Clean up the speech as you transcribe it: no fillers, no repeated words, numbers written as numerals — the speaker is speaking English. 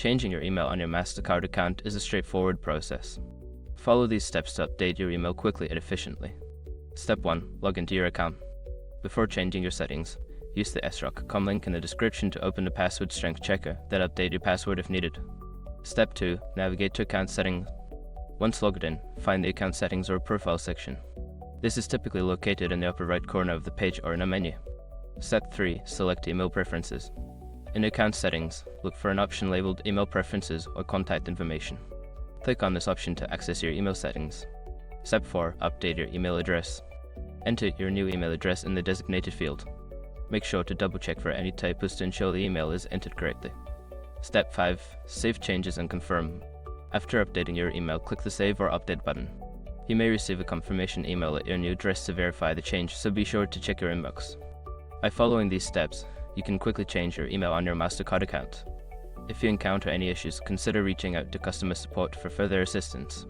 Changing your email on your Mastercard account is a straightforward process. Follow these steps to update your email quickly and efficiently. Step 1. Log into your account. Before changing your settings, use the sroc.com link in the description to open the password strength checker, then update your password if needed. Step 2. Navigate to account settings. Once logged in, find the account settings or profile section. This is typically located in the upper right corner of the page or in a menu. Step 3. Select email preferences. In account settings, look for an option labeled Email Preferences or Contact Information. Click on this option to access your email settings. Step 4. Update your email address. Enter your new email address in the designated field. Make sure to double-check for any typos to ensure the email is entered correctly. Step 5. Save changes and confirm. After updating your email, click the Save or Update button. You may receive a confirmation email at your new address to verify the change, so be sure to check your inbox. By following these steps, you can quickly change your email on your Mastercard account. If you encounter any issues, consider reaching out to customer support for further assistance.